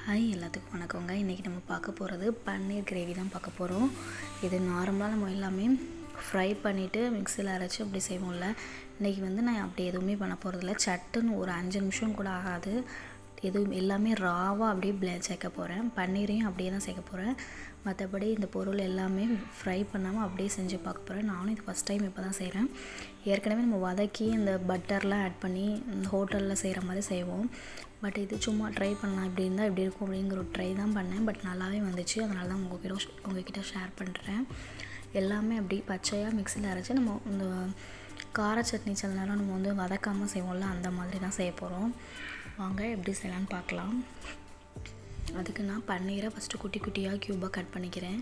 Hi எல்லாத்துக்கும் வணக்கங்க. இன்றைக்கி நம்ம பார்க்க போகிறது பன்னீர் கிரேவி தான் பார்க்க போகிறோம். இது நார்மலாக நம்ம எல்லாமே ஃப்ரை பண்ணிவிட்டு மிக்சியில் அரைச்சி அப்படி செய்வோம்ல. இன்றைக்கி நான் அப்படி எதுவுமே பண்ண போகிறதில்ல. சட்டுன்னு ஒரு 5 நிமிஷம் கூட ஆகாது. எதுவும் எல்லாமே ராவாக அப்படியே சேர்க்க போகிறேன். பன்னீரையும் அப்படியே தான் சேர்க்க போகிறேன். மற்றபடி இந்த பொருள் எல்லாமே ஃப்ரை பண்ணாமல் அப்படியே செஞ்சு பார்க்க போகிறேன். நானும் இது ஃபஸ்ட் டைம் இப்போ தான் செய்கிறேன். ஏற்கனவே நம்ம வதக்கி இந்த பட்டர்லாம் ஆட் பண்ணி இந்த ஹோட்டலில் செய்கிற மாதிரி செய்வோம். பட் இது சும்மா ட்ரை பண்ணலாம், இப்படி இருந்தால் இப்படி இருக்கும் அப்படிங்கிற ஒரு ட்ரை தான் பண்ணேன். பட் நல்லாவே வந்துச்சு. அதனால தான் உங்ககிட்ட ஷேர் பண்ணுறேன். எல்லாமே அப்படி பச்சையாக மிக்சியில் அரைச்சி நம்ம இந்த கார சட்னி சில நேரம் நம்ம வதக்காமல் செய்வோம்ல, அந்த மாதிரி தான் செய்ய போகிறோம். வாங்க எப்படி செய்யலான்னு பார்க்கலாம். அதுக்கு நான் பன்னீரை ஃபஸ்ட்டு குட்டி குட்டியாக க்யூபாக கட் பண்ணிக்கிறேன்.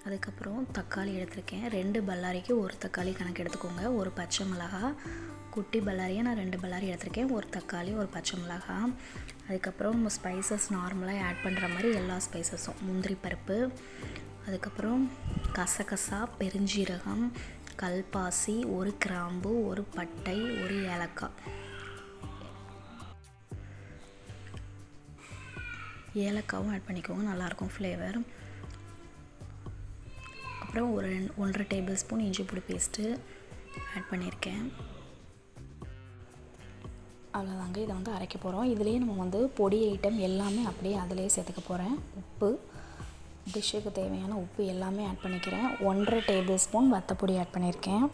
அதுக்கப்புறம் தக்காளி எடுத்திருக்கேன். 2 பல்லாரிக்கு ஒரு தக்காளி கணக்கு எடுத்துக்கோங்க. ஒரு பச்சை மிளகா, குட்டி பல்லாரியை நான் 2 பல்லாரி எடுத்திருக்கேன். ஒரு தக்காளி, ஒரு பச்சை மிளகா. அதுக்கப்புறம் நம்ம ஸ்பைசஸ் நார்மலாக ஆட் பண்ணுற மாதிரி எல்லா ஸ்பைசஸும், முந்திரி பருப்பு, அதுக்கப்புறம் கசகசா, பெருஞ்சீரகம், கல்பாசி, ஒரு கிராம்பு, ஒரு பட்டை, ஒரு ஏலக்காய். ஏலக்காவும் ஆட் பண்ணிக்கோங்க, நல்லாயிருக்கும் ஃப்ளேவர். அப்புறம் ஒரு 1.5 டேபிள் ஸ்பூன் இஞ்சி பூண்டு பேஸ்ட்டு ஆட் பண்ணியிருக்கேன். அவ்வளோதாங்க. இதை அரைக்க போகிறோம். இதுலேயே நம்ம பொடி ஐட்டம் எல்லாமே அப்படியே அதிலே சேர்த்துக்க போகிறேன். உப்பு, டிஷ்ஷுக்கு தேவையான உப்பு எல்லாமே ஆட் பண்ணிக்கிறேன். 1.5 டேபிள் ஸ்பூன் வத்தப்பொடி ஆட் பண்ணியிருக்கேன்.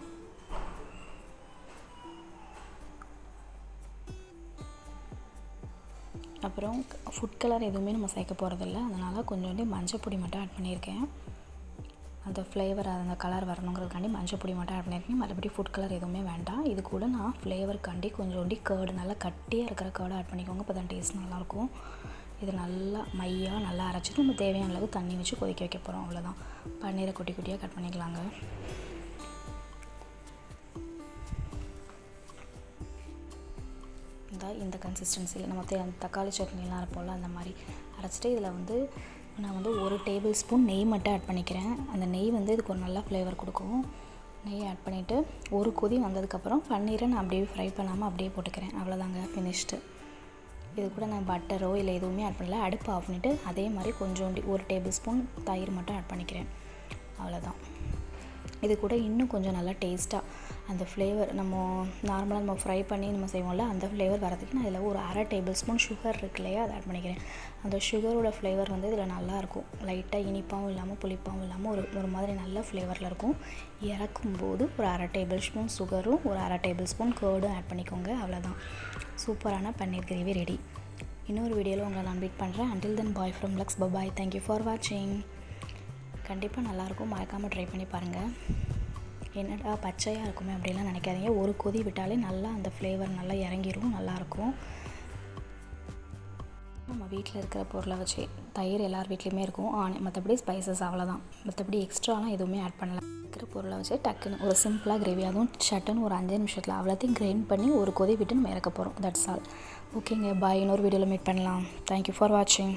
அப்புறம் ஃபுட் கலர் எதுவுமே நம்ம சேர்க்க போகிறதில்ல, அதனால் கொஞ்சோண்டி மஞ்சள் பொடி மட்டும் ஆட் பண்ணியிருக்கேன். அந்த ஃப்ளேவர், அந்த கலர் வரணுங்கிறதுக்காண்டி மஞ்சள் பொடி மட்டும் ஆட் பண்ணியிருக்கேன். மறுபடி ஃபுட் கலர் எதுவுமே வேண்டாம். இது கூட நான் ஃப்ளேவருக்காண்டி கொஞ்சோண்டி கேர்டு, நல்லா கட்டியாக இருக்கிற கேர்டு ஆட் பண்ணிக்கோங்க. இப்போ தான் டேஸ்ட் நல்லாயிருக்கும். இது நல்லா மையாக நல்லா அரைச்சிட்டு நம்ம தேவையான அளவு தண்ணி வச்சு கொதிக்க வைக்க போகிறோம். அவ்வளோதான். பன்னீரை குட்டி குட்டியாக கட் பண்ணிக்கலாங்க. இந்த கன்சிஸ்டன்சியில் நம்ம தக்காளி சட்னிலாம் அரைப்போம்ல, அந்த மாதிரி அரைச்சிட்டு இதில் நான் 1 டேபிள் ஸ்பூன் நெய் மட்டும் ஆட் பண்ணிக்கிறேன். அந்த நெய் இதுக்கு ஒரு நல்ல ஃப்ளேவர் கொடுக்கும். நெய் ஆட் பண்ணிவிட்டு ஒரு கொதி வந்ததுக்கப்புறம் பன்னீரை நான் அப்படியே ஃப்ரை பண்ணாமல் அப்படியே போட்டுக்கிறேன். அவ்வளோதாங்க, ஃபினிஷ்டு. இது கூட நான் பட்டரோ இல்லை எதுவுமே ஆட் பண்ணல. அடுப்பு ஆஃப் பண்ணிவிட்டு அதே மாதிரி கொஞ்சோண்டி 1 டேபிள் ஸ்பூன் தயிர் மட்டும் ஆட் பண்ணிக்கிறேன். அவ்வளோதான். இது கூட இன்னும் கொஞ்சம் நல்லா டேஸ்ட்டாக அந்த ஃப்ளேவர், நம்ம நார்மலாக நம்ம ஃப்ரை பண்ணி நம்ம செய்வோம்ல, அந்த ஃப்ளேவர் வரதுக்கு நான் இதில் ஒரு 1/2 டேபிள் ஸ்பூன் சுகர் இருக்கு இல்லையா, அதை ஆட் பண்ணிக்கிறேன். அந்த சுகரோட ஃப்ளேவர் இதில் நல்லாயிருக்கும். லைட்டாக இனிப்பாகவும் இல்லாமல் புளிப்பாகவும் இல்லாமல் ஒரு மாதிரி நல்ல ஃப்ளேவரில் இருக்கும். இறக்கும்போது ஒரு 1/2 டேபிள் ஸ்பூன் சுகரும் ஒரு 1/2 டேபிள் ஸ்பூன் கேர்டும் ஆட் பண்ணிக்கோங்க. அவ்வளோதான். சூப்பரான பன்னீர் கிரேவி ரெடி. இன்னொரு வீடியோவில் உங்களை நான் மீட் பண்ணுறேன். until then bye from Lux. bye. Thank you for watching. கண்டிப்பாக நல்லாயிருக்கும். மறக்காமல் ட்ரை பண்ணி பாருங்கள். என்னடா பச்சையாக இருக்குமே அப்படிலாம் நினைக்காதீங்க. ஒரு கொதி விட்டாலே நல்லா அந்த ஃப்ளேவர் நல்லா இறங்கிடும், நல்லாயிருக்கும். நம்ம வீட்டில் இருக்கிற பொருளை வச்சு, தயிர் எல்லார் வீட்லேயுமே இருக்கும், மற்றபடி ஸ்பைசஸ் அவ்வளோதான். மற்றபடி எக்ஸ்ட்ராலாம் எதுவுமே ஆட் பண்ணல. இருக்கிற பொருளை வச்சு டக்குன்னு ஒரு சிம்பிளாக கிரேவி, அதுவும் சட்டுன்னு ஒரு 5 நிமிஷத்தில் அவ்வளோத்தையும் கிரைண்ட் பண்ணி ஒரு கொதி விட்டு நம்ம இறக்க போகிறோம். That's all. ஓகேங்க, பாய். இன்னொரு வீடியோவில் மீட் பண்ணலாம். தேங்க்யூ ஃபார் வாட்சிங்.